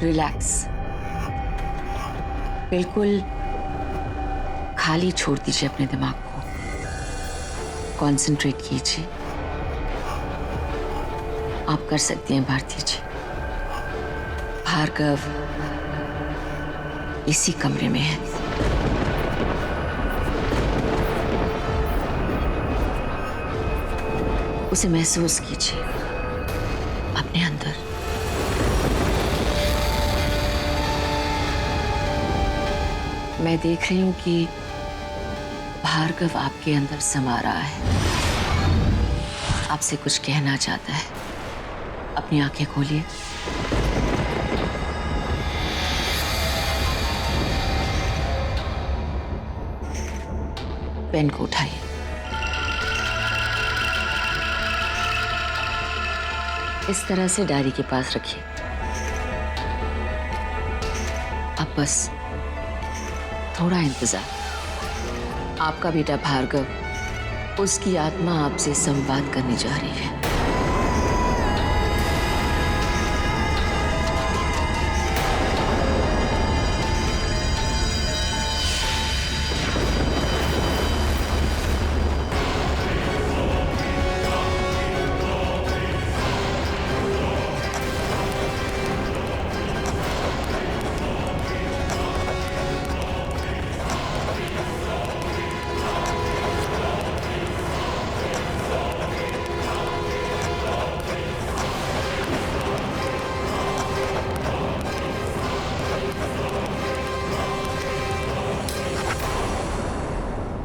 Relax, बिल्कुल खाली छोड़ दीजिए अपने दिमाग को। कंसंट्रेट कीजिए। आप कर सकती हैं भारती जी। भार्गव इसी कमरे में है। उसे महसूस कीजिए अपने अंदर। मैं देख रही हूं कि भार्गव आपके अंदर समा रहा है, आपसे कुछ कहना चाहता है। अपनी आंखें खोलिए। पेन को उठाइए। इस तरह से डायरी के पास रखिए। अब बस थोड़ा इंतजार। आपका बेटा भार्गव, उसकी आत्मा आपसे संवाद करने जा रही है।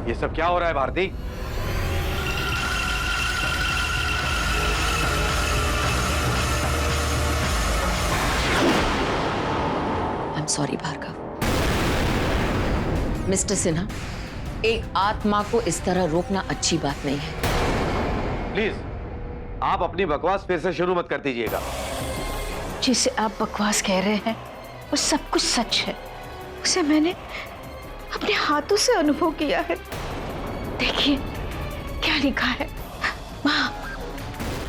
ये सब क्या हो रहा है Bharti? I am sorry Bhargav. Mister Sinha, एक आत्मा को इस तरह रोकना अच्छी बात नहीं है। प्लीज आप अपनी बकवास फिर से शुरू मत कर दीजिएगा। जिसे आप बकवास कह रहे हैं वो सब कुछ सच है। उसे मैंने अपने हाथों से अनुभव किया है। देखिए क्या लिखा है। माँ,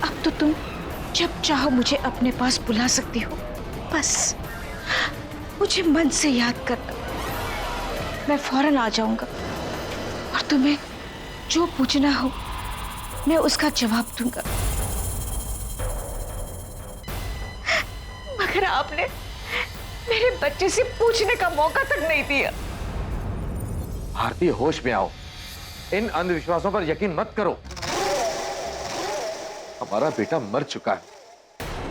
अब तो तुम जब चाहो मुझे अपने पास बुला सकती हो। बस मुझे मन से याद करना, मैं फौरन आ जाऊंगा और तुम्हें जो पूछना हो मैं उसका जवाब दूंगा। मगर आपने मेरे बच्चे से पूछने का मौका तक नहीं दिया। भारती, होश में आओ। इन अंधविश्वासों पर यकीन मत करो। हमारा बेटा मर चुका है,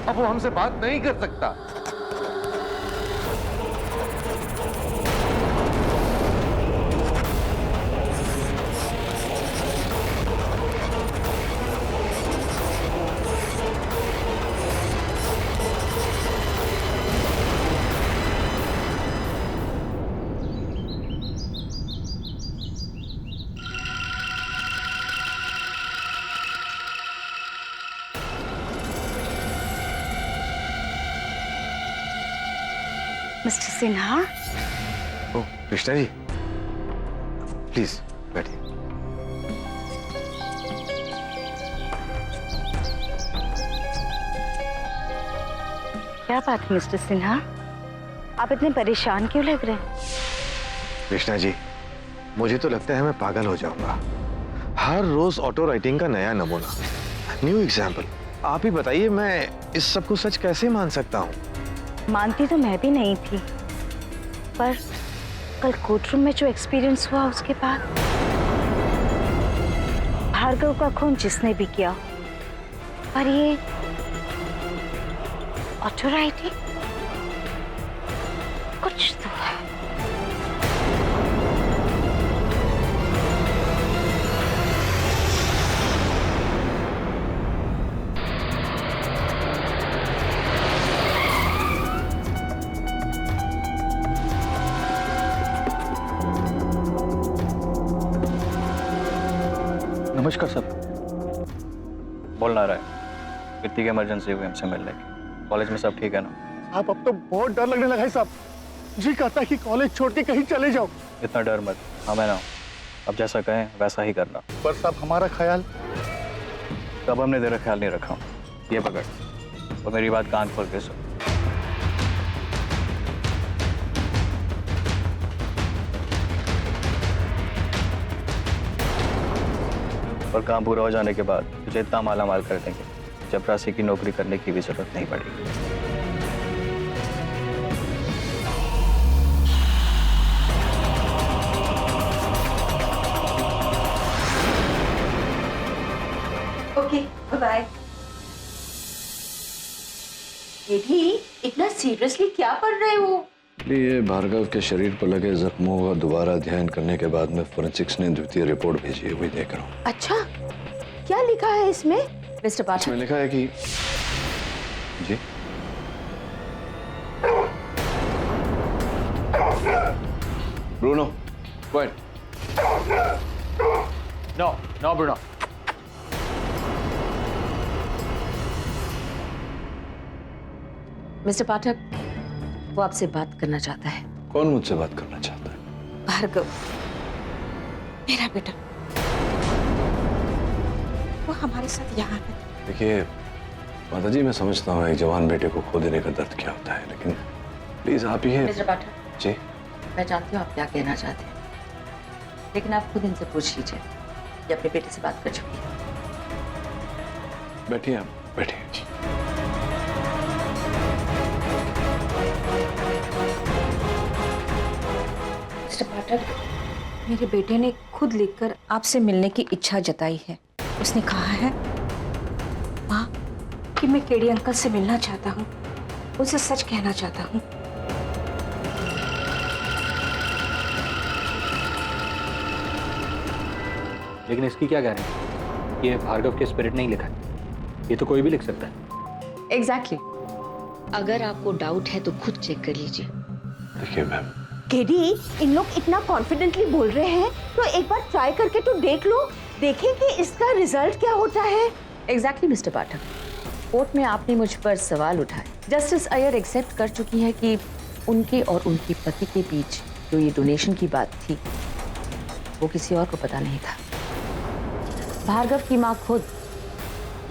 अब वो हमसे बात नहीं कर सकता। मिस्टर सिन्हा, ओ कृष्णा जी, प्लीज बैठिए। क्या बात है मिस्टर सिन्हा, आप इतने परेशान क्यों लग रहे हैं? कृष्णा जी, मुझे तो लगता है मैं पागल हो जाऊंगा। हर रोज ऑटो राइटिंग का नया नमूना, न्यू एग्जाम्पल। आप ही बताइए, मैं इस सब को सच कैसे मान सकता हूँ? मानती तो मैं भी नहीं थी, पर कल कोर्टरूम में जो एक्सपीरियंस हुआ उसके बाद भार्गव का खून जिसने भी किया, पर ये ऑटो राइटिंग कुछ तो है। नमस्कार सर। बोल ना रहा है, कितनी की इमरजेंसी हुई हमसे मिलने की। कॉलेज में सब ठीक है ना? आप अब तो बहुत डर लगने लगा है साहब। जी कहता है कि कॉलेज छोड़ के कहीं चले जाओ। इतना डर मत, हाँ मैं ना, अब जैसा कहें वैसा ही करना। पर साहब हमारा ख्याल। तब हमने तेरा ख्याल नहीं रखा। ये पकड़ और मेरी बात कान खोल के सुन। और काम पूरा हो जाने के बाद तुझे इतना माला माल कर देंगे, चपरासी की नौकरी करने की भी जरूरत नहीं पड़ेगी। Okay, bye. ये भी इतना सीरियसली क्या पढ़ रहे हो? ये भार्गव के शरीर पर लगे जख्मों का दोबारा अध्ययन करने के बाद में फोरेंसिक्स ने द्वितीय रिपोर्ट भेजी है, वही देख रहा हूँ। अच्छा, क्या लिखा है इसमें? मिस्टर पाठक, इसमें लिखा है कि जी Bruno, quite. No Bruno. Mister Pathak, वो आपसे बात करना चाहता है। कौन मुझसे बात करना चाहता है? भार्गव, मेरा बेटा, वो हमारे साथ यहाँ है। देखिए माता जी, मैं समझता हूँ एक जवान बेटे को खो देने का दर्द क्या होता है, लेकिन प्लीज आप ही मिस्टर पाठक, जी। मैं जानती हूँ आप क्या कहना चाहते हैं, लेकिन आप खुद इनसे पूछ लीजिए, ये अपने बेटे से बात कर चुकी है। बैठिए आप, बैठिए। मिस्टर पाठक, मेरे बेटे ने खुद लिखकर आपसे मिलने की इच्छा जताई है। उसने कहा है माँ कि मैं केडी अंकल से मिलना चाहता हूँ, उनसे सच कहना चाहता हूँ। लेकिन इसकी क्या गारंटी? ये भार्गव के स्पिरिट नहीं लिखा है, ये तो कोई भी लिख सकता है। एग्जैक्टली। अगर आपको डाउट है तो खुद चेक कर लीजिए। देखिए मैम, केडी, इन लोग इतना कॉन्फिडेंटली बोल रहे हैं तो एक बार ट्राई करके तो देख लो, देखें कि इसका रिजल्ट क्या होता है। एग्जैक्टली मिस्टर पाठक, कोर्ट में आपने मुझ पर सवाल उठाए। जस्टिस अय्यर एक्सेप्ट कर चुकी है कि उनके और उनके पति के बीच जो ये डोनेशन की बात थी वो किसी और को पता नहीं था। भार्गव की माँ खुद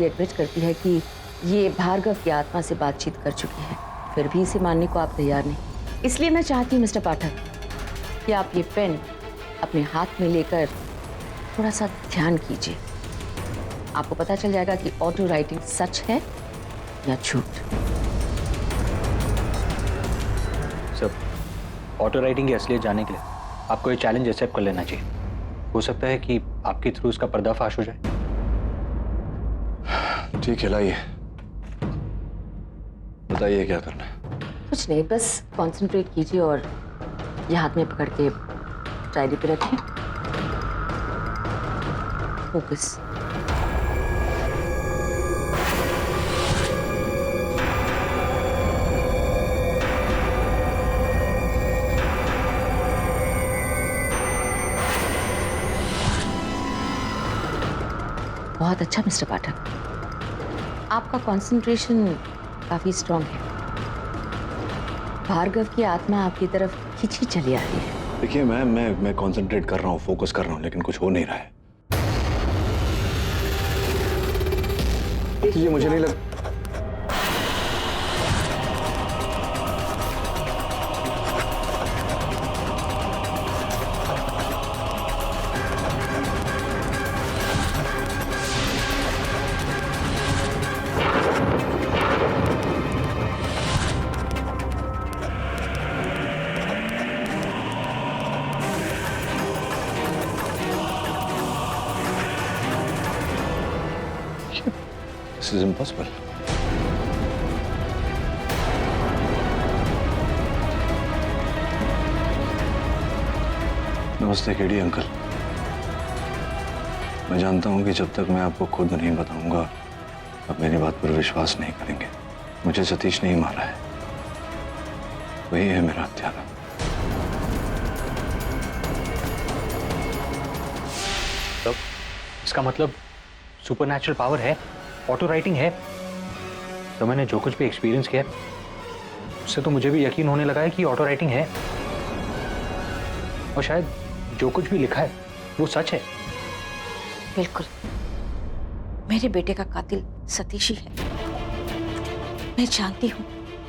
ये एडमिट करती है कि ये भार्गव की आत्मा से बातचीत कर चुकी है, फिर भी इसे मानने को आप तैयार नहीं। इसलिए मैं चाहती हूँ मिस्टर पाठक कि आप ये पेन अपने हाथ में लेकर थोड़ा सा ध्यान कीजिए। आपको पता चल जाएगा कि ऑटो राइटिंग सच है या झूठ। सब ऑटो राइटिंग की असलियत जानने के लिए आपको ये चैलेंज एक्सेप्ट कर लेना चाहिए। हो सकता है कि आपके थ्रू उसका पर्दाफाश हो जाए। ठीक है, लाइए बताइए क्या करना है। कुछ नहीं, बस कंसंट्रेट कीजिए और ये हाथ में पकड़ के डायरी पे रखिए। फोकस। बहुत अच्छा मिस्टर पाठक, आपका कंसंट्रेशन काफी स्ट्रांग है। भार्गव की आत्मा आपकी तरफ खींची चली आ रही है। देखिए मैम, मैं कंसंट्रेट कर रहा हूँ, फोकस कर रहा हूँ, लेकिन कुछ हो नहीं रहा है। ये मुझे नहीं लग This is impossible. नमस्ते केडी अंकल। मैं जानता हूं कि जब तक मैं आपको खुद नहीं बताऊंगा आप मेरी बात पर विश्वास नहीं करेंगे। मुझे सतीश नहीं मारा है, वही है मेरा हत्यारा। तो इसका मतलब सुपरनैचुरल पावर है, ऑटो राइटिंग है। तो मैंने जो कुछ भी एक्सपीरियंस किया उससे तो मुझे भी यकीन होने लगा है कि ऑटो राइटिंग है, और शायद जो कुछ भी लिखा है वो सच है। बिल्कुल, मेरे बेटे का कातिल सतीश ही है। मैं जानती हूँ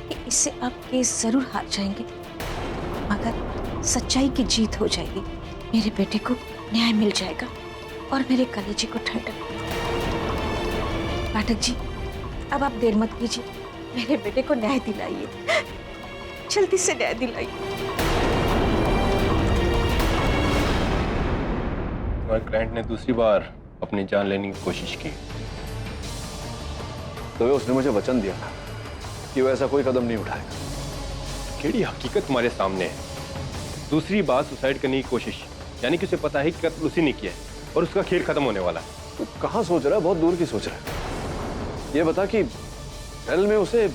कि इससे आप केस जरूर हार जाएंगे, मगर सच्चाई की जीत हो जाएगी। मेरे बेटे को न्याय मिल जाएगा। और मेरे कलेजे को ठंडक हो। पाठक जी, अब आप देर मत कीजिए, मेरे बेटे को न्याय दिलाइए, जल्दी से न्याय दिलाइए। हमारे क्लाइंट ने दूसरी बार अपनी जान लेने की कोशिश की। तो उसने मुझे वचन दिया था कि वो ऐसा कोई कदम नहीं उठाएगा। केड़ी हकीकत तुम्हारे सामने है। दूसरी बार सुसाइड करने की कोशिश, यानी कि उसे पता है कि कत्ल उसी ने किया है और उसका खेल खत्म होने वाला है। तो कहाँ सोच रहा है, बहुत दूर की सोच रहा है। ये बता कि जेल में उसे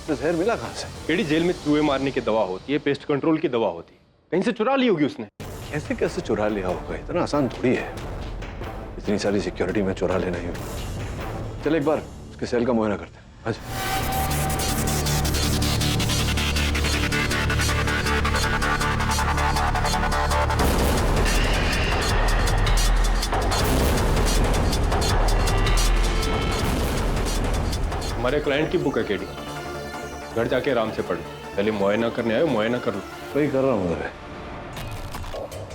जहर मिला कहाँ से? केड़ी जेल में चूहे मारने की दवा होती है, पेस्ट कंट्रोल की दवा होती है, कहीं से चुरा ली होगी उसने। कैसे कैसे चुरा लिया होगा, इतना आसान थोड़ी है। इतनी सारी सिक्योरिटी में चुरा लेना ही। चल एक बार उसके सेल का मुआयना करते हैं। आज हमारे क्लाइंट की बुक है केडी, घर जाके आराम से पढ़ लो। पहले मुआयना करने आए, मुआयना कर लो। वही कर रहा हूँ मैं।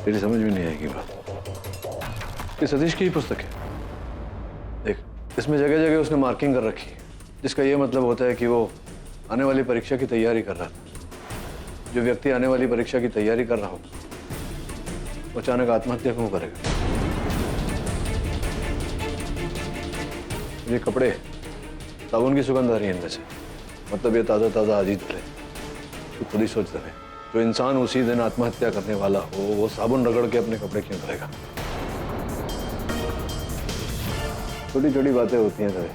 तेरी समझ में नहीं आएगी बात। ये सतीश की ही पुस्तक है। देख, इसमें जगह जगह उसने मार्किंग कर रखी है, जिसका ये मतलब होता है कि वो आने वाली परीक्षा की तैयारी कर रहा था। जो व्यक्ति आने वाली परीक्षा की तैयारी कर रहा हो, वो अचानक आत्महत्या क्यों करेगा? ये कपड़े साबुन की सुगंध आ रही है इनमें से, मतलब ये ताज़ा ताज़ा आज ही धुले। तू खुद ही सोच रहे, जो इंसान उसी दिन आत्महत्या करने वाला हो, वो साबुन रगड़ के अपने कपड़े क्यों धोएगा? छोटी छोटी बातें होती हैं तभी,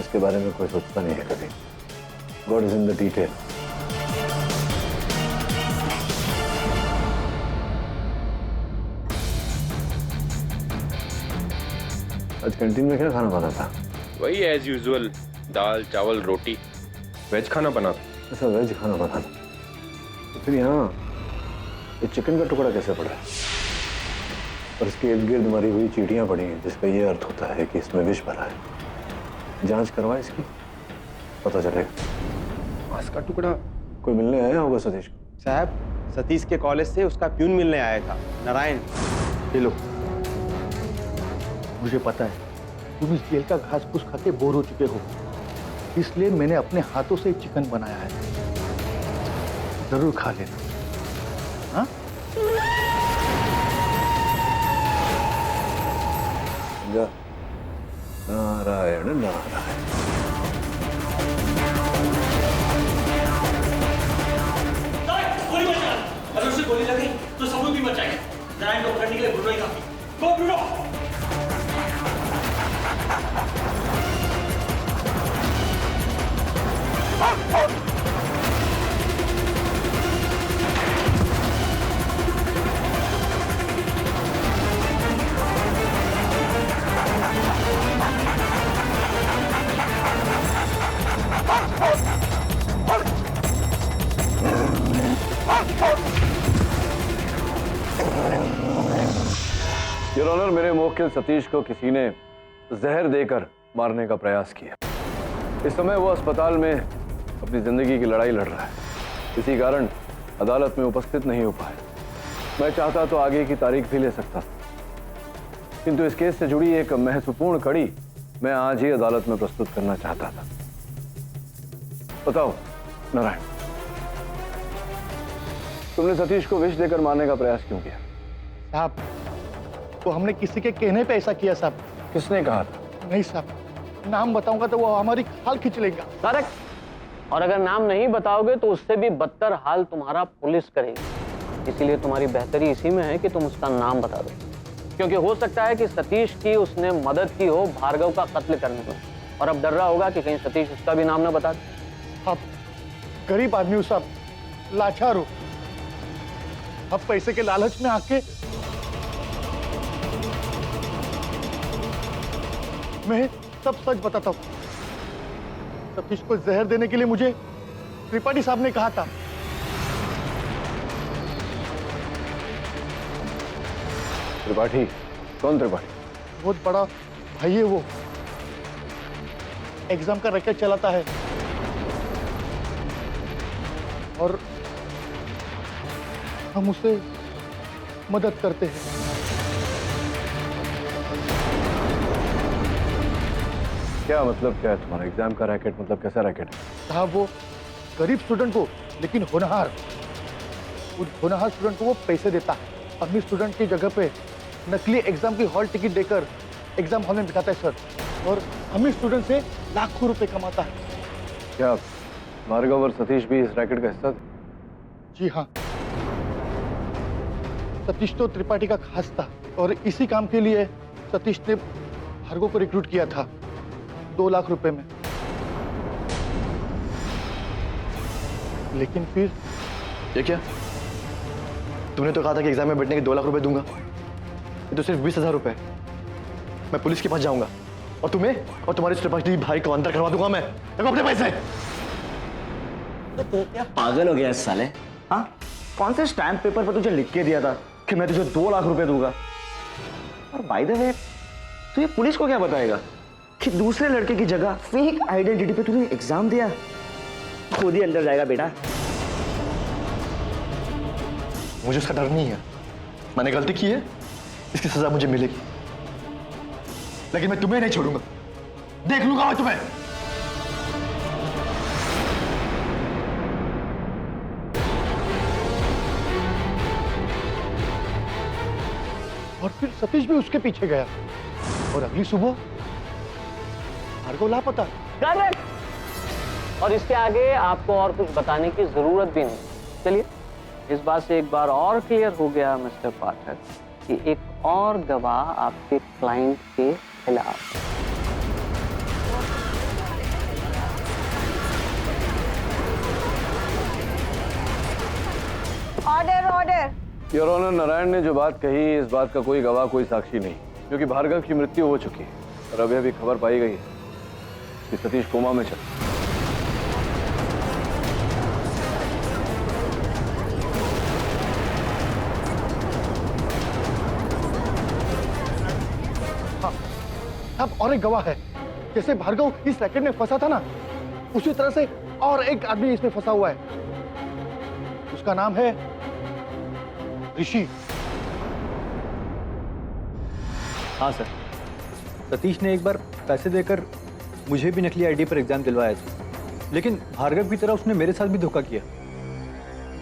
इसके बारे में कोई सोचता नहीं है कभी। God is in the detail. आज कैंटीन में क्या खाना बना था? वही एज यूजुअल, दाल चावल रोटी। वेज खाना बना था। ऐसा वेज खाना बना था, तो फिर यहाँ ये चिकन का टुकड़ा कैसे पड़ा है? और इसके इर्द गिर्द मरी हुई चींटियां पड़ी हैं, जिसका ये अर्थ होता है कि इसमें विष भरा है। जांच करवा इसकी, पता चलेगा। मांस का टुकड़ा। कोई मिलने आया होगा सतीश को? साहब, सतीश के कॉलेज से उसका प्यून मिलने आया था, नारायण। ये लो, मुझे पता है तुम इस जेल का घास फूस खा के बोर हो चुके हो, इसलिए मैंने अपने हाथों से चिकन बनाया है। जरूर खा लेना। हाँ? नारायण नारायण। अगर उसे गोली लगी तो सबूत भी बचाएगा। नारायण को पकड़ने के लिए ब्रूनो ही काफी। गो ब्रूनो! योर ऑनर, मेरे मुवक्किल सतीश को किसी ने जहर देकर मारने का प्रयास किया। इस समय वो अस्पताल में अपनी जिंदगी की लड़ाई लड़ रहा है, इसी कारण अदालत में उपस्थित नहीं हो पाया। मैं चाहता तो आगे की तारीख भी ले सकता, किंतु इस केस से जुड़ी एक महत्वपूर्ण कड़ी मैं आज ही अदालत में प्रस्तुत करना चाहता था। बताओ नारायण, तुमने सतीश को विष देकर मारने का प्रयास क्यों किया? साहब, तो हमने किसी के कहने पे ऐसा किया साहब। किसने कहा था? नहीं साहब, नाम बताऊंगा तो वो हमारी खाल खींच लेगा। करेक्ट। और अगर नाम नहीं बताओगे तो उससे भी बदतर हाल तुम्हारा पुलिस करेगी। इसीलिए तुम्हारी बेहतरी इसी में है कि तुम उसका नाम बता दो, क्योंकि हो सकता है कि सतीश की उसने मदद की हो भार्गव का कत्ल करने में, और अब डर रहा होगा कि कहीं सतीश उसका भी नाम ना बता दे। अब गरीब आदमी हूं साहब, लाचार हो। अब पैसे के लालच में आके मैं सब सच बताता हूं। सतीश को जहर देने के लिए मुझे त्रिपाठी साहब ने कहा था। त्रिपाठी? कौन त्रिपाठी? बहुत बड़ा भाई है वो, एग्जाम का रैकेट चलाता है और हम उसे मदद करते हैं। क्या मतलब, क्या है तुम्हारा एग्जाम का रैकेट? मतलब कैसा रैकेट है? साहब वो गरीब स्टूडेंट को, लेकिन होनहार, उस होनहार स्टूडेंट को वो पैसे देता है। अमीर स्टूडेंट की जगह पे नकली एग्जाम की हॉल टिकट देकर एग्जाम हॉल में बिठाता है सर, और अमीर स्टूडेंट से लाखों रुपए कमाता है। क्या भार्गव और सतीश भी इस रैकेट का हिस्सा थे? जी हाँ, सतीश तो त्रिपाठी का खास था और इसी काम के लिए सतीश ने भार्गव को रिक्रूट किया था 2 लाख रुपए में। लेकिन फिर ये क्या? तुमने तो कहा था कि एग्जाम में बैठने के 2 लाख रुपए दूंगा, ये तो सिर्फ 20,000 रुपए। मैं पुलिस के पास जाऊंगा और तुम्हें और तुम्हारे त्रिपाठी भाई को अंदर करवा दूंगा मैं अपने पैसे। तो तू क्या पागल हो गया इस साले? हाँ, कौन से स्टैम्प पेपर पर तुझे लिख के दिया था कि मैं तुझे 2 लाख रुपए दूंगा? और बाय द वे, तू ये पुलिस को क्या बताएगा कि दूसरे लड़के की जगह फेक आइडेंटिटी पे तूने एग्जाम दिया? खुद ही अंदर जाएगा बेटा। मुझे उसका डर नहीं है, मैंने गलती की है, इसकी सजा मुझे मिलेगी, लेकिन मैं तुम्हें नहीं छोड़ूंगा, देख लूंगा मैं तुम्हें। और फिर सतीश भी उसके पीछे गया और अगली सुबह भार्गव लापता। करेक्ट। और इसके आगे आपको और कुछ बताने की जरूरत भी नहीं। चलिए, इस बात से एक बार और क्लियर हो गया मिस्टर पाठक कि एक और गवाह आपके क्लाइंट के खिलाफ। Order order. Your honour, Narayan ने जो बात कही, इस बात का कोई गवाह, कोई साक्षी नहीं, क्योंकि भार्गव की मृत्यु हो चुकी है और अभी अभी खबर पाई गई है कि सतीश कोमा में चल। हाँ, अब और एक गवाह है। जैसे भार्गव इस रैकेट में फंसा था ना, उसी तरह से और एक आदमी इसमें फंसा हुआ है। उसका नाम है ऋषि। हाँ सर, सतीश ने एक बार पैसे देकर मुझे भी नकली आईडी पर एग्जाम दिलवाया था, लेकिन भार्गव की तरह उसने मेरे साथ भी धोखा किया।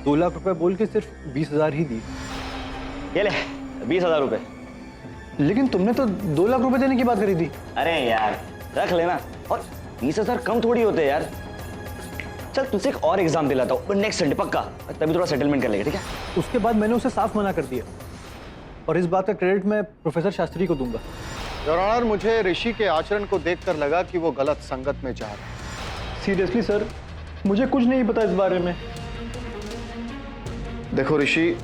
2 लाख रुपए बोल के सिर्फ 20,000 ही दी। ये ले 20,000 रुपए। लेकिन तुमने तो 2 लाख रुपए देने की बात करी थी। अरे यार रख लेना, और 20,000 कम थोड़ी होते यार। चल तुझसे एक और एग्जाम दिलाता हूँ नेक्स्ट संडे पक्का, तभी थोड़ा सेटलमेंट कर लेगा, ठीक है? उसके बाद मैंने उसे साफ मना कर दिया और इस बात का क्रेडिट मैं प्रोफेसर शास्त्री को दूंगा। योर ऑनर, मुझे ऋषि के आचरण को देखकर लगा कि वो गलत संगत में जा रहा है। सीरियसली सर, मुझे कुछ नहीं पता इस बारे में। देखो ऋषि,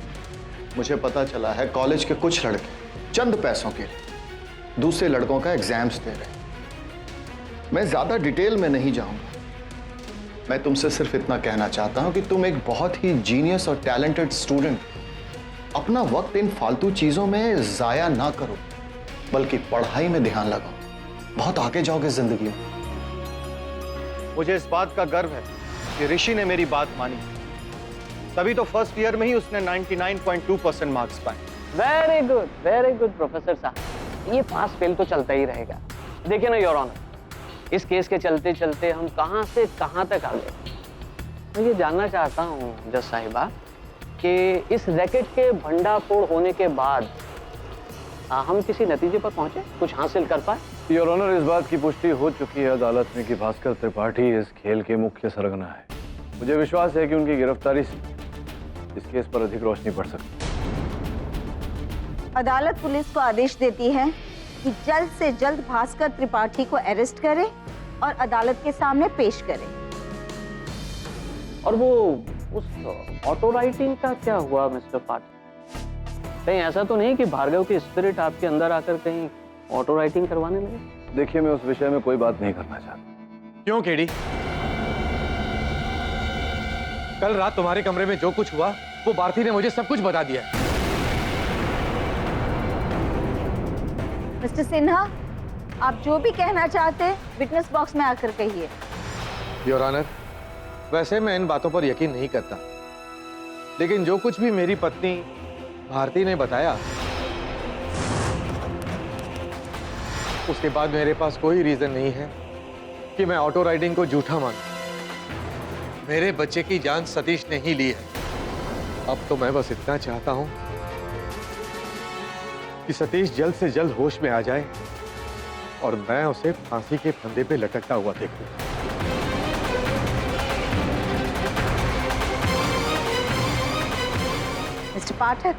मुझे पता चला है कॉलेज के कुछ लड़के चंद पैसों के लिए दूसरे लड़कों का एग्जाम्स दे रहे हैं। मैं ज्यादा डिटेल में नहीं जाऊंगा, मैं तुमसे सिर्फ इतना कहना चाहता हूं कि तुम एक बहुत ही जीनियस और टैलेंटेड स्टूडेंट, अपना वक्त इन फालतू चीजों में जाया ना करो, बल्कि पढ़ाई में ध्यान लगाओ, बहुत आगे जाओगे जिंदगी में। मुझे इस बात का गर्व है कि ऋषि ने मेरी बात मानी, तभी तो फर्स्ट ईयर में ही उसने 99.2% मार्क्स पाए। वेरी गुड प्रोफेसर साहब। ये पास फेल तो चलता ही रहेगा। देखिए ना योर ऑनर, इस केस के चलते चलते हम कहां से कहां तक आ गए। मैं ये जानना चाहता हूं जज साहिबा कि इस रैकेट के भंडाफोड़ होने के बाद हम किसी नतीजे पर पहुंचे, कुछ हासिल कर पाए? योर ऑनर, इस बात की पुष्टि हो चुकी है अदालत में कि भास्कर त्रिपाठी इस खेल के मुख्य सरगना है। मुझे विश्वास है कि उनकी गिरफ्तारी से इस केस पर अधिक रोशनी पड़ सकती है। अदालत पुलिस को आदेश देती है कि जल्द से जल्द भास्कर त्रिपाठी को अरेस्ट करे और अदालत के सामने पेश करे। और वो उस ऑटो राइटिंग का क्या हुआ मिस्टर पाठक? कहीं ऐसा तो नहीं कि भार्गव की स्पिरिट आपके अंदर आकर कहीं ऑटो राइटिंग करवाने लगे? देखिए, मैं उस विषय में कोई बात नहीं करना चाहता। क्यों केडी? कल रात तुम्हारे कमरे में जो कुछ हुआ वो भारती ने मुझे सब कुछ बता दिया है। मिस्टर सिन्हा, आप जो भी कहना चाहते हैं विटनेस बॉक्स में आकर कहिए। योर ऑनर, वैसे मैं इन बातों पर यकीन नहीं करता, लेकिन जो कुछ भी मेरी पत्नी भारती ने बताया, उसके बाद मेरे पास कोई रीजन नहीं है कि मैं ऑटो राइडिंग को झूठा मानूं। मेरे बच्चे की जान सतीश ने ही ली है। अब तो मैं बस इतना चाहता हूं कि सतीश जल्द से जल्द होश में आ जाए और मैं उसे फांसी के फंदे पे लटकता हुआ देखूं। मिस्टर पाठक,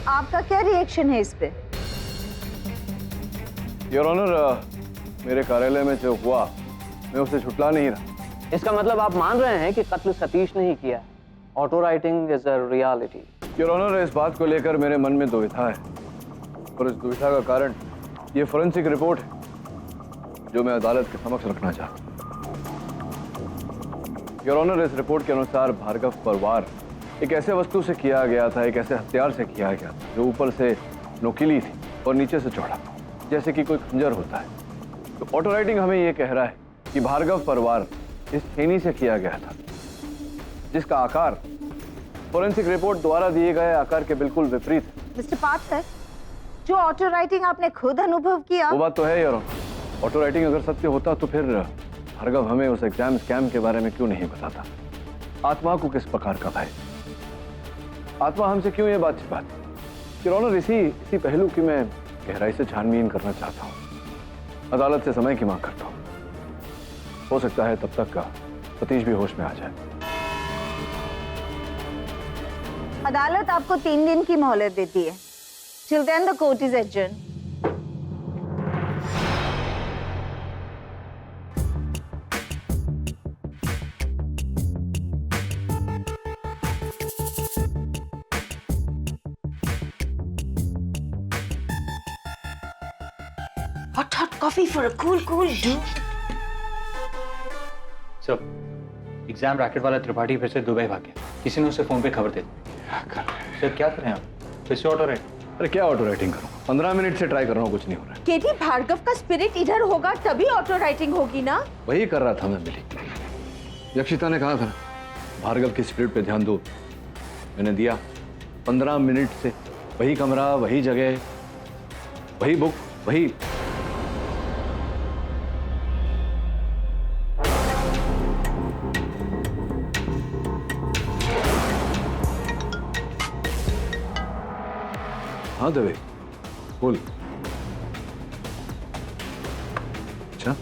आपका क्या रिएक्शन है इस पे? योर ऑनर, मेरे कार्यालय में जो हुआ मैं उसे छुटला नहीं रहा। इसका मतलब आप मान रहे हैं कि कत्ल सतीश ने ही किया। Auto writing is a reality. Your honour, इस बात को लेकर मेरे मन में दुविधा है और इस दुविधा का कारण ये फोरेंसिक रिपोर्ट है जो मैं अदालत के समक्ष रखना चाहता हूं। योर ऑनर, इस रिपोर्ट के अनुसार भार्गव पर वार एक ऐसे वस्तु से किया गया था, एक ऐसे हथियार से किया गया था जो ऊपर से नोकीली थी और नीचे से चौड़ा, जैसे कि कोई खंजर होता है। तो ऑटो राइटिंग हमें यह कह रहा है कि भार्गव पर वार इस छेनी से किया गया था, जिसका आकार फोरेंसिक रिपोर्ट द्वारा दिए गए आकार के बिल्कुल विपरीत है। मिस्टर पाठक, जो ऑटो राइटिंग आपने खुद अनुभव किया, वो बात तो है यार। ऑटो राइटिंग अगर सत्य होता तो फिर भार्गव हमें उस एग्जाम स्कैम के बारे में क्यों नहीं बताता? आत्मा को किस प्रकार का भय? आत्मा हमसे क्यों ये बात छिपाती? ऑनर, इसी पहलू की मैं गहराई से छानबीन करना चाहता हूँ। अदालत से समय की मांग करता हूँ। हो सकता है तब तक का सतीश भी होश में आ जाए। अदालत आपको 3 दिन की मोहलत देती है। Till then the court is adjourned. Hot coffee for a cool dude. Sir, exam racket वाला त्रिपाठी फिर से दुबई भाग गया। किसी ने उसे फोन पे खबर दे दी। सर क्या करें आप? फिर से ऑटो राइट? अरे क्या ऑटो राइटिंग करूँ? 15 मिनट से ट्राई कर रहा हूँ, कुछ नहीं हो रहा है। केटी, भार्गव का स्पिरिट इधर होगा तभी ऑटो राइटिंग होगी ना? वही कर रहा था मैं मिली। यक्षिता ने कहा था भार्गव की स्पिरिट पे ध्यान दो, मैंने दिया। 15 मिनट से वही कमरा, वही जगह, वही बुक, वही। हाँ दवे बोल। अच्छा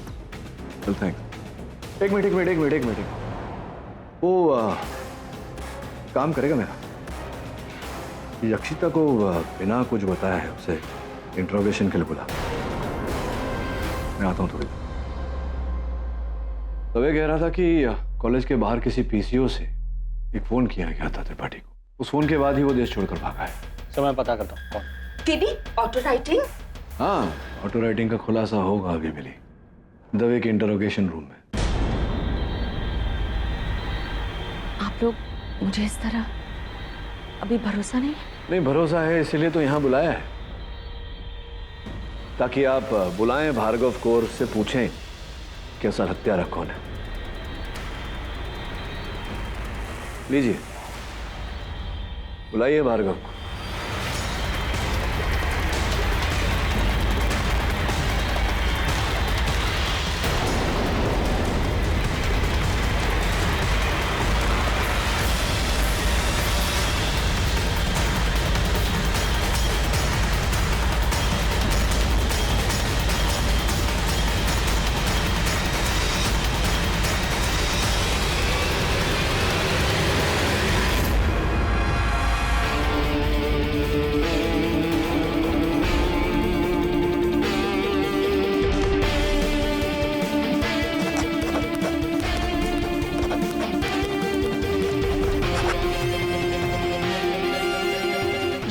चल, थैंक्स। एक मिनट। वो काम करेगा मेरा? यक्षिता को बिना कुछ बताया है उसे इंट्रोगेशन के लिए बुला। मैं आता हूँ थोड़ी। दवे कह रहा था कि कॉलेज के बाहर किसी पीसीओ से एक फोन किया गया था त्रिपाठी को। उस फोन के बाद ही वो देश छोड़कर भागा है। सर मैं पता करता हूँ। कौन? केटी, ऑटो राइटिंग? हाँ, ऑटो राइटिंग का खुलासा होगा अभी मिली दवे के इंटरोगेशन रूम में। आप लोग मुझे इस तरह अभी भरोसा नहीं? नहीं, भरोसा है, इसीलिए तो यहां बुलाया है, ताकि आप बुलाएं भार्गव को और उससे पूछें कि असल हत्यारा कौन है। लीजिए, बुलाइए भार्गव को।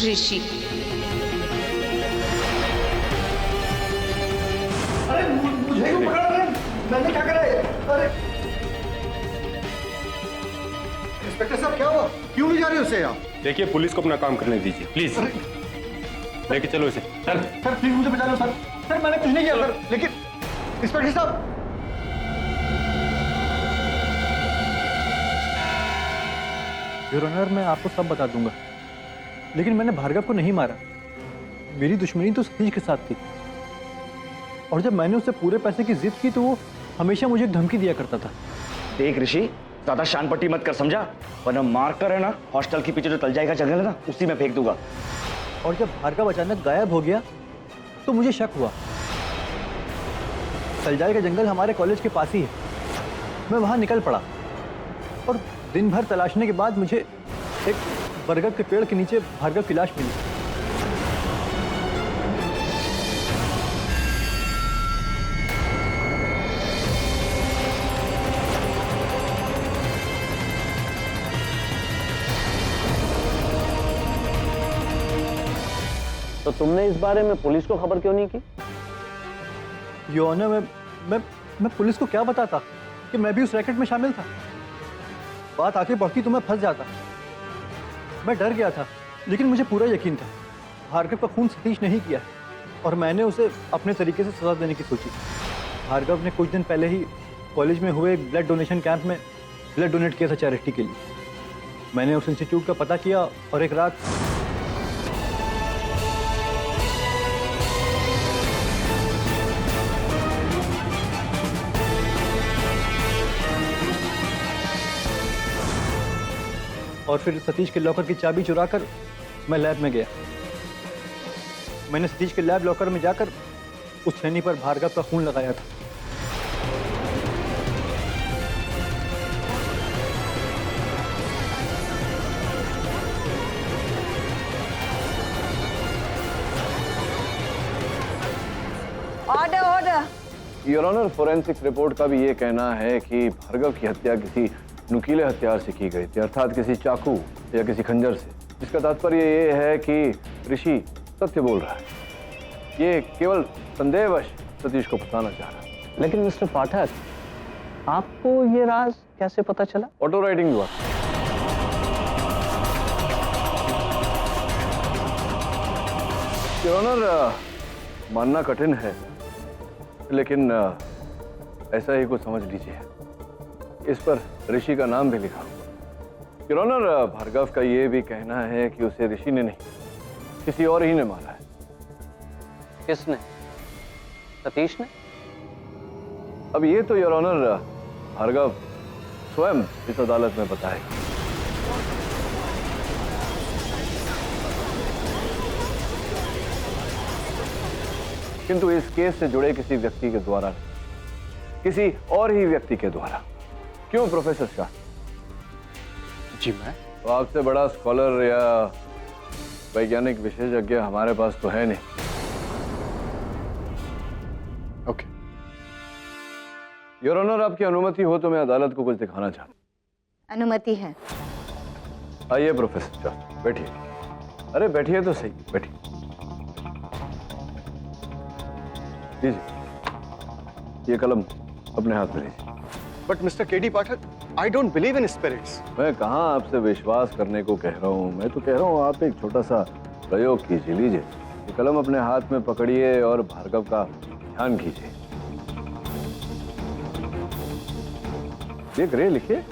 ऋषि, अरे मुझे क्यों पकड़ा आपने? मैंने क्या करा है? अरे इंस्पेक्टर साहब, क्या हुआ? क्यों ले जा रहे हो उसे आप? देखिए, पुलिस को अपना काम करने दीजिए प्लीज। लेके चलो इसे। चल सर प्लीज मुझे बचा लो सर। सर मैंने कुछ नहीं किया सर, लेकिन इंस्पेक्टर साहब। योर ऑनर, मैं आपको सब बता दूंगा, लेकिन मैंने भार्गव को नहीं मारा। मेरी दुश्मनी तो सतीश के साथ थी, और जब मैंने उससे पूरे पैसे की जिद की तो वो हमेशा मुझे एक धमकी दिया करता था। देख ऋषि, ज्यादा शान पट्टी मत कर, समझा? वरना मार कर है ना, हॉस्टल के पीछे जो तल जाएगा जंगल है ना, उसी में फेंक दूंगा। और जब भार्गव अचानक गायब हो गया तो मुझे शक हुआ। तलजाई का जंगल हमारे कॉलेज के पास ही है। मैं वहां निकल पड़ा और दिन भर तलाशने के बाद मुझे एक बरगद के पेड़ के नीचे भार्गव की लाश मिली। तो तुमने इस बारे में पुलिस को खबर क्यों नहीं की? योर ऑनर, मैं पुलिस को क्या बताता कि मैं भी उस रैकेट में शामिल था। बात आगे बढ़ती तो मैं फंस जाता। मैं डर गया था, लेकिन मुझे पूरा यकीन था भार्गव का खून सतीश नहीं किया है और मैंने उसे अपने तरीके से सजा देने की सोची। भार्गव ने कुछ दिन पहले ही कॉलेज में हुए एक ब्लड डोनेशन कैंप में ब्लड डोनेट किया था चैरिटी के लिए। मैंने उस इंस्टीट्यूट का पता किया और एक रात और फिर सतीश के लॉकर की चाबी चुराकर मैं लैब में गया। मैंने सतीश के लैब लॉकर में जाकर उस छेनी पर भार्गव का खून लगाया था। Order order. Your honour, forensics report का भी ये कहना है कि भार्गव की हत्या किसी नुकीले हथियार से की गई थी, अर्थात किसी चाकू या किसी खंजर से। इसका तात्पर्य ये है कि ऋषि सत्य बोल रहा है। ये केवल संदेहवश सतीश को फंसाना चाह रहा है। लेकिन मिस्टर पाठक, आपको ये राज कैसे पता चला? ऑटो राइटिंग हुआ। योर ऑनर, मानना कठिन है, लेकिन ऐसा ही कुछ समझ लीजिए। इस पर ऋषि का नाम भी लिखा। योर ऑनर, भार्गव का ये भी कहना है कि उसे ऋषि ने नहीं, किसी और ही ने मारा है। किसने? सतीश ने? अब ये तो योर ऑनर भार्गव स्वयं इस अदालत में बताएगा। किंतु इस केस से जुड़े किसी व्यक्ति के द्वारा, किसी और ही व्यक्ति के द्वारा। क्यों प्रोफेसर शाह? जी मैं तो आपसे बड़ा स्कॉलर या वैज्ञानिक विशेषज्ञ हमारे पास तो है नहीं। ओके। योर ऑनर, आपकी अनुमति हो तो मैं अदालत को कुछ दिखाना चाहता हूं। अनुमति है। आइए प्रोफेसर शाह, बैठिए। अरे बैठिए तो सही, बैठिए। लीजिए ये कलम अपने हाथ में लीजिए। But mister KD Pathak, I don't believe in spirits. मैं कहाँ आपसे विश्वास करने को कह रहा हूँ, मैं तो कह रहा हूँ आप एक छोटा सा प्रयोग कीजिए। लीजिए ये कलम अपने हाथ में पकड़िए और भार्गव का ध्यान कीजिए। देख रहे, लिखिए।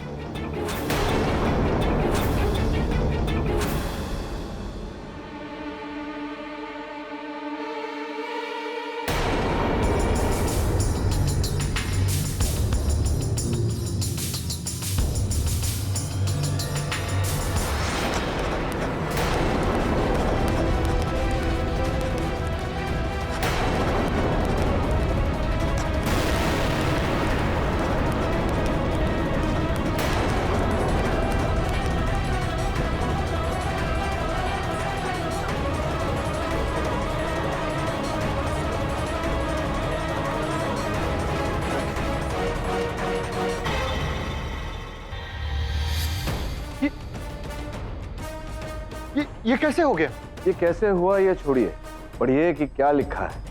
ये कैसे हो गया? ये कैसे हुआ ये छोड़िए, पढ़िए कि क्या लिखा है।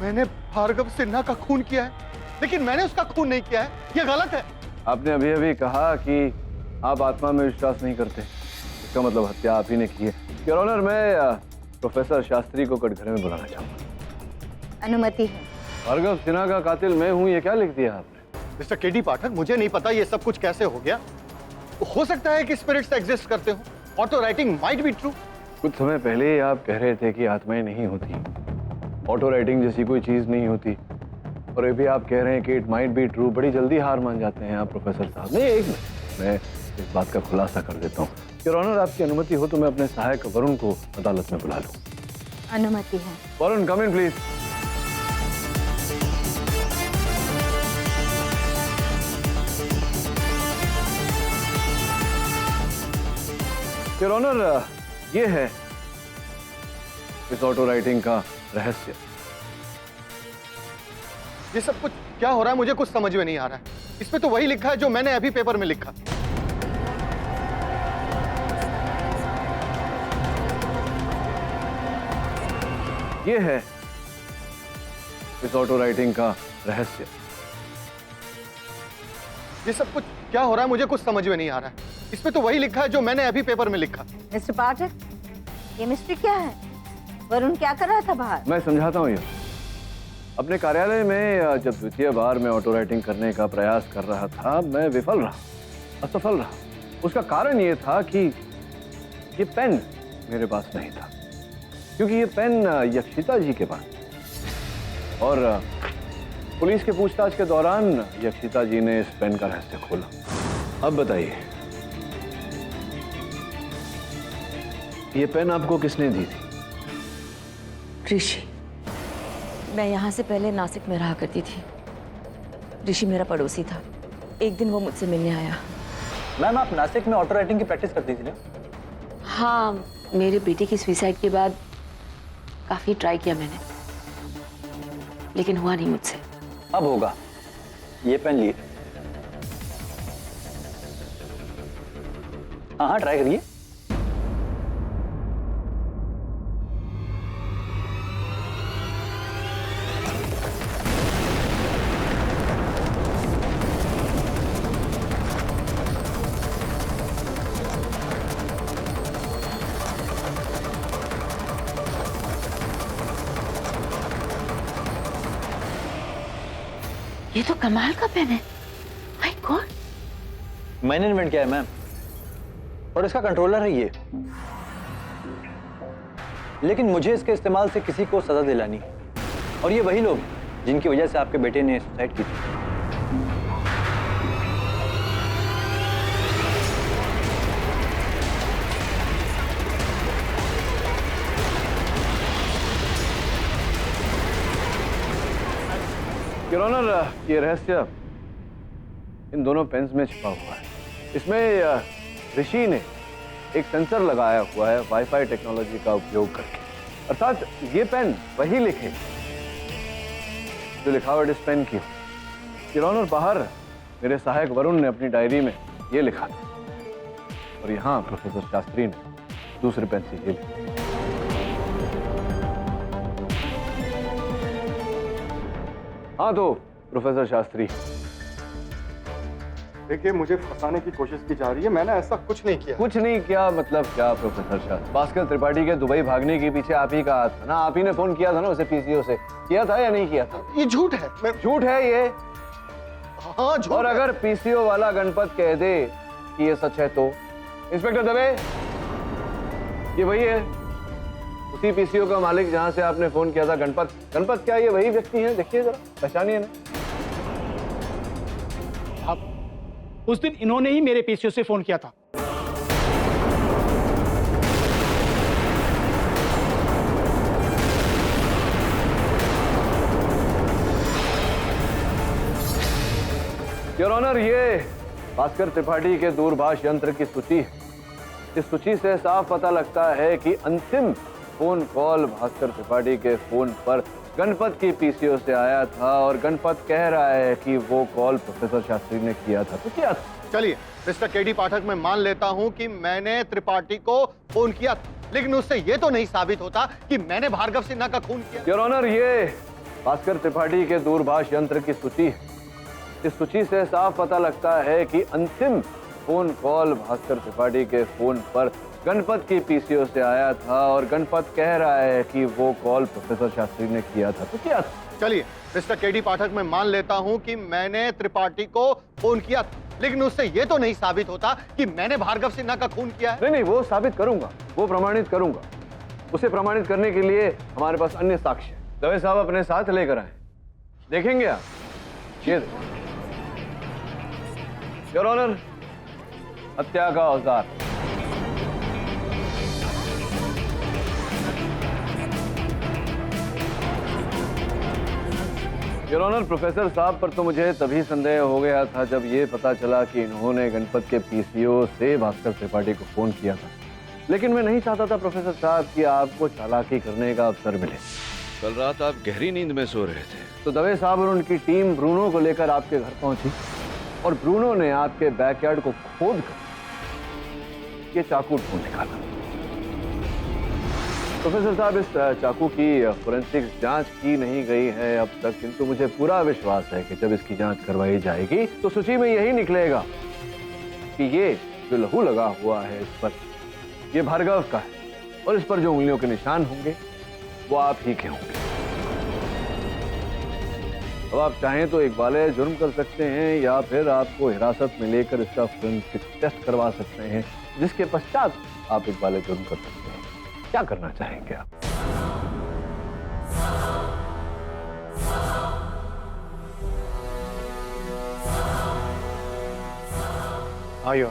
मैंने भार्गव सिन्हा का खून किया है, लेकिन मैंने उसका खून नहीं किया है। ये गलत है। आपने अभी अभी कहा कि आप आत्मा में विश्वास नहीं करते, इसका मतलब हत्या आप ही ने की है। योर ऑनर, मैं प्रोफेसर शास्त्री को कटघरे में बुलाना चाहूंगा। अनुमति है। भार्गव सिन्हा का कातिल मैं हूं, ये क्या लिख दिया आपने? मिस्टर केडी पाठक, मुझे नहीं पता ये सब कुछ कैसे हो गया। हो सकता है कि स्पिरिट्स एग्जिस्ट करते हो। Auto writing might be true. कुछ समय पहले ही आप कह रहे थे कि आत्माएं नहीं होती, ऑटो राइटिंग जैसी कोई चीज नहीं होती। और ये भी आप कह रहे हैं कि इट माइट बी ट्रू, बड़ी जल्दी हार मान जाते हैं आप प्रोफेसर साहब। नहीं, एक मिनट, मैं इस बात का खुलासा कर देता हूँ। योर ऑनर, आपकी अनुमति हो तो मैं अपने सहायक वरुण को अदालत में बुला लूँ। अनुमति है। वरुण, कम इन प्लीज। योर ऑनर, ये है इस ऑटो राइटिंग का रहस्य। ये सब कुछ क्या हो रहा है मुझे कुछ समझ में नहीं आ रहा है। इसमें तो वही लिखा है जो मैंने अभी पेपर में लिखा। ये है इस ऑटो राइटिंग का रहस्य। ये सब कुछ क्या हो रहा है मुझे कुछ समझ में नहीं आ रहा है। इसमें तो वही लिखा है जो मैंने अभी पेपर में लिखा। मिस्टर पाठक, ये मिस्ट्री क्या है? वरुण क्या कर रहा था बाहर? मैं समझाता हूँ। ये अपने कार्यालय में जब द्वितीय बार मैं ऑटो राइटिंग करने का प्रयास कर रहा था, मैं विफल रहा, असफल रहा। उसका कारण ये था कि ये पेन मेरे पास नहीं था, क्योंकि ये पेन यक्षिता जी के पास था। और पुलिस के पूछताछ के दौरान यक्षिता जी ने इस पेन का रहस्य खोला। अब बताइए, ये पेन आपको किसने दी थी? ऋषि। मैं यहाँ से पहले नासिक में रहा करती थी। ऋषि मेरा पड़ोसी था। एक दिन वो मुझसे मिलने आया। मैम, आप नासिक में ऑटो राइटिंग की प्रैक्टिस करती थी ना? हाँ, मेरे बेटे की सुसाइड के बाद काफी ट्राई किया मैंने, लेकिन हुआ नहीं मुझसे। अब होगा। ये पेन लिए। हाँ, ट्राई करिए। ये तो कमाल का पेन है। My God. मैंने इन्वेंट किया है मैम, और इसका कंट्रोलर है ये। लेकिन मुझे इसके इस्तेमाल से किसी को सजा दिलानी है, और ये वही लोग जिनकी वजह से आपके बेटे ने सुसाइड की थी। योर ऑनर, ये रहस्य इन दोनों पेन्स में छिपा हुआ है। इसमें ऋषि ने एक सेंसर लगाया हुआ है वाईफाई टेक्नोलॉजी का उपयोग करके। अर्थात ये पेन वही लिखे जो लिखावट इस पेन की हो। योर ऑनर, बाहर मेरे सहायक वरुण ने अपनी डायरी में ये लिखा था, और यहाँ प्रोफेसर शास्त्री ने दूसरे पेन से ये लिखा। हाँ तो प्रोफेसर शास्त्री, देखिए, मुझे फंसाने की कोशिश की जा रही है। मैंने ऐसा कुछ नहीं किया। कुछ नहीं किया मतलब क्या प्रोफेसर शास्त्री? भास्कर त्रिपाठी के दुबई भागने के पीछे आप ही का हाथ था ना? आप ही ने फोन किया था ना उसे पीसीओ से? किया था या नहीं किया था? ये झूठ है। झूठ है ये? हाँ, झूठ। और अगर पीसीओ वाला गणपत कह दे कि ये सच है तो? इंस्पेक्टर दवे, ये वही है? उसी पीसीओ का मालिक जहां से आपने फोन किया था, गणपत? गणपत क्या ये वही व्यक्ति है? देखिए जरा, पहचानिए ना। उस दिन इन्होंने ही मेरे पीसीओ से फोन किया था। योर ऑनर, ये भास्कर त्रिपाठी के दूरभाष यंत्र की सूची है। इस सूची से साफ पता लगता है कि अंतिम फोन कॉल भास्कर त्रिपाठी के फोन पर गणपत की पीसीओ से आया था, और गणपत कह रहा है कि वो कॉल प्रोफेसर शास्त्री ने किया था। तो क्या था? चलिए मिस्टर केडी पाठक, मैं मान लेता हूं कि मैंने त्रिपाठी को फोन किया था, लेकिन उससे यह तो नहीं साबित होता कि मैंने भार्गव सिन्हा का खून किया। योर ऑनर, ये भास्कर त्रिपाठी के दूरभाष यंत्र की सूची है। इस सूची से साफ पता लगता है कि अंतिम फोन कॉल भास्कर त्रिपाठी के फोन पर गणपत की पीसीओ से आया था, और गणपत कह रहा है कि वो कॉल प्रोफेसर शास्त्री ने किया था। तो क्या था? चलिए मिस्टर केडी पाठक, मैं मान लेता हूं कि मैंने त्रिपाठी को फोन किया था, लेकिन उससे यह तो नहीं साबित होता कि मैंने भार्गव सिन्हा का खून किया है। नहीं, वो साबित करूंगा, वो प्रमाणित करूंगा। उसे प्रमाणित करने के लिए हमारे पास अन्य साक्ष्य है। दवे साहब अपने साथ लेकर आए, देखेंगे आप? ये योर ऑनर, हत्या का औजार। योर ऑनर, प्रोफेसर साहब पर तो मुझे तभी संदेह हो गया था जब ये पता चला कि इन्होंने गणपत के पीसीओ से भास्कर त्रिपाठी को फोन किया था। लेकिन मैं नहीं चाहता था प्रोफेसर साहब कि आपको चालाकी करने का अवसर मिले। कल रात आप गहरी नींद में सो रहे थे तो दवे साहब और उनकी टीम ब्रूनो को लेकर आपके घर पहुंची और ब्रूनो ने आपके बैकयार्ड को खोद कर ये चाकू ढूंढ निकाला। प्रोफेसर साहब, इस चाकू की फोरेंसिक जांच की नहीं गई है अब तक, किंतु मुझे पूरा विश्वास है कि जब इसकी जांच करवाई जाएगी तो सूची में यही निकलेगा कि ये जो लहू लगा हुआ है इस पर, ये भार्गव का है और इस पर जो उंगलियों के निशान होंगे वो आप ही के होंगे। अब आप चाहें तो एक वाले जुर्म कर सकते हैं या फिर आपको हिरासत में लेकर इसका फोरेंसिक टेस्ट करवा सकते हैं, जिसके पश्चात आप एक वाले जुर्म कर सकते हैं। क्या करना चाहेंगे आप? आइए,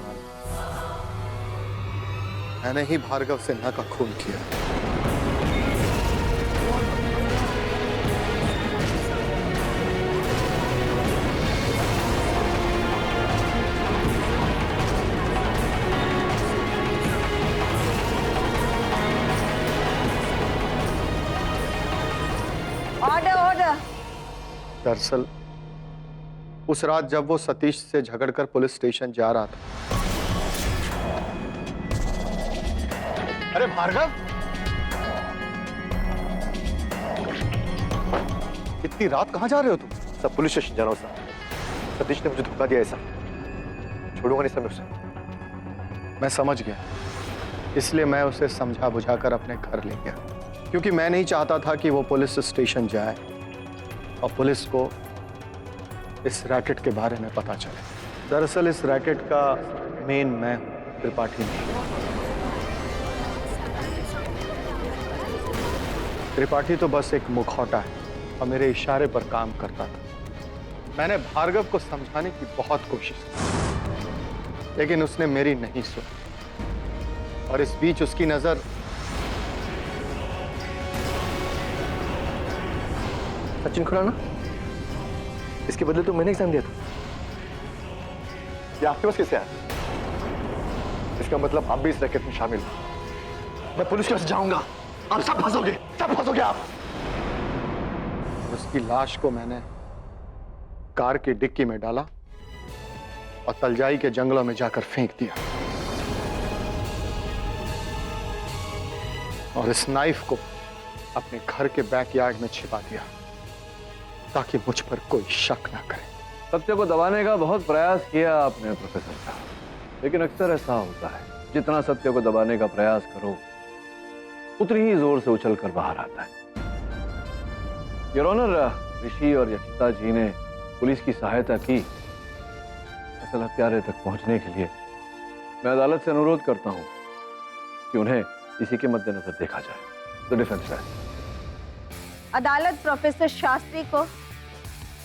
मैंने ही भार्गव सिन्हा का खून किया। दरअसल उस रात जब वो सतीश से झगड़कर पुलिस स्टेशन जा रहा था। अरे भार्गव, इतनी रात कहां जा रहे हो तुम? सब पुलिस स्टेशन जा रहा हूं साहब। सतीश ने मुझे धोखा दिया है साहब, छोड़ूंगा नहीं समय उसे। मैं समझ गया, इसलिए मैं उसे समझा बुझाकर अपने घर ले गया, क्योंकि मैं नहीं चाहता था कि वो पुलिस स्टेशन जाए और पुलिस को इस रैकेट के बारे में पता चले। दरअसल इस रैकेट का मेन मैं हूं, त्रिपाठी नहीं। त्रिपाठी तो बस एक मुखौटा है और मेरे इशारे पर काम करता था। मैंने भार्गव को समझाने की बहुत कोशिश की, लेकिन उसने मेरी नहीं सुनी और इस बीच उसकी नजर सचिन खुराना, इसके बदले तो मैंने एग्जाम दिया था। ये आपके पास कैसे आया? इसका मतलब आप भी इस रैकेट में शामिल हो। मैं पुलिस के पास जाऊंगा, आप सब फंसोगे, सब फंसोगे आप। उसकी लाश को मैंने कार की डिक्की में डाला और तलजाई के जंगलों में जाकर फेंक दिया और इस नाइफ को अपने घर के बैकयार्ड में छिपा दिया ताकि मुझ पर कोई शक ना करे। सत्य को दबाने का बहुत प्रयास किया आपने प्रोफेसर साहब, लेकिन अक्सर ऐसा होता है, जितना सत्य को दबाने का प्रयास करो उतनी ही जोर से उछल कर बाहर आता है। योर ऑनर, ऋषि और यक्षिता जी ने पुलिस की सहायता की असल हत्यारे तक पहुंचने के लिए। मैं अदालत से अनुरोध करता हूं कि उन्हें इसी के मद्देनजर देखा जाए। तो डिफेंस है। अदालत प्रोफेसर शास्त्री को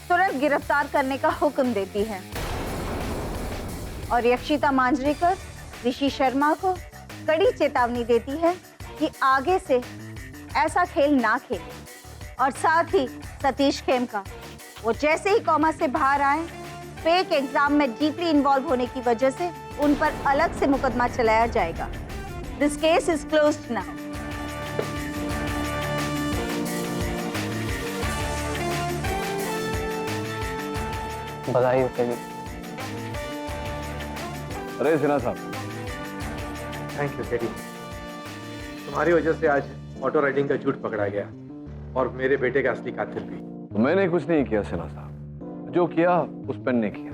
तुरंत गिरफ्तार करने का हुक्म देती है और यक्षिता मांजरेकर ऋषि शर्मा को कड़ी चेतावनी देती है कि आगे से ऐसा खेल ना खेले और साथ ही सतीश खेमका, वो जैसे ही कॉमा से बाहर आए, फेक एग्जाम में डीपली इन्वॉल्व होने की वजह से उन पर अलग से मुकदमा चलाया जाएगा। This case is closed now. बधाई हो तेरी। अरे सिन्हा साहब, थैंक यू टेडी। तुम्हारी वजह से आज ऑटो राइडिंग का झूठ पकड़ा गया और मेरे बेटे का असली कातिल भी। तो मैंने कुछ नहीं किया सिन्हा साहब, जो किया उस पेन ने किया।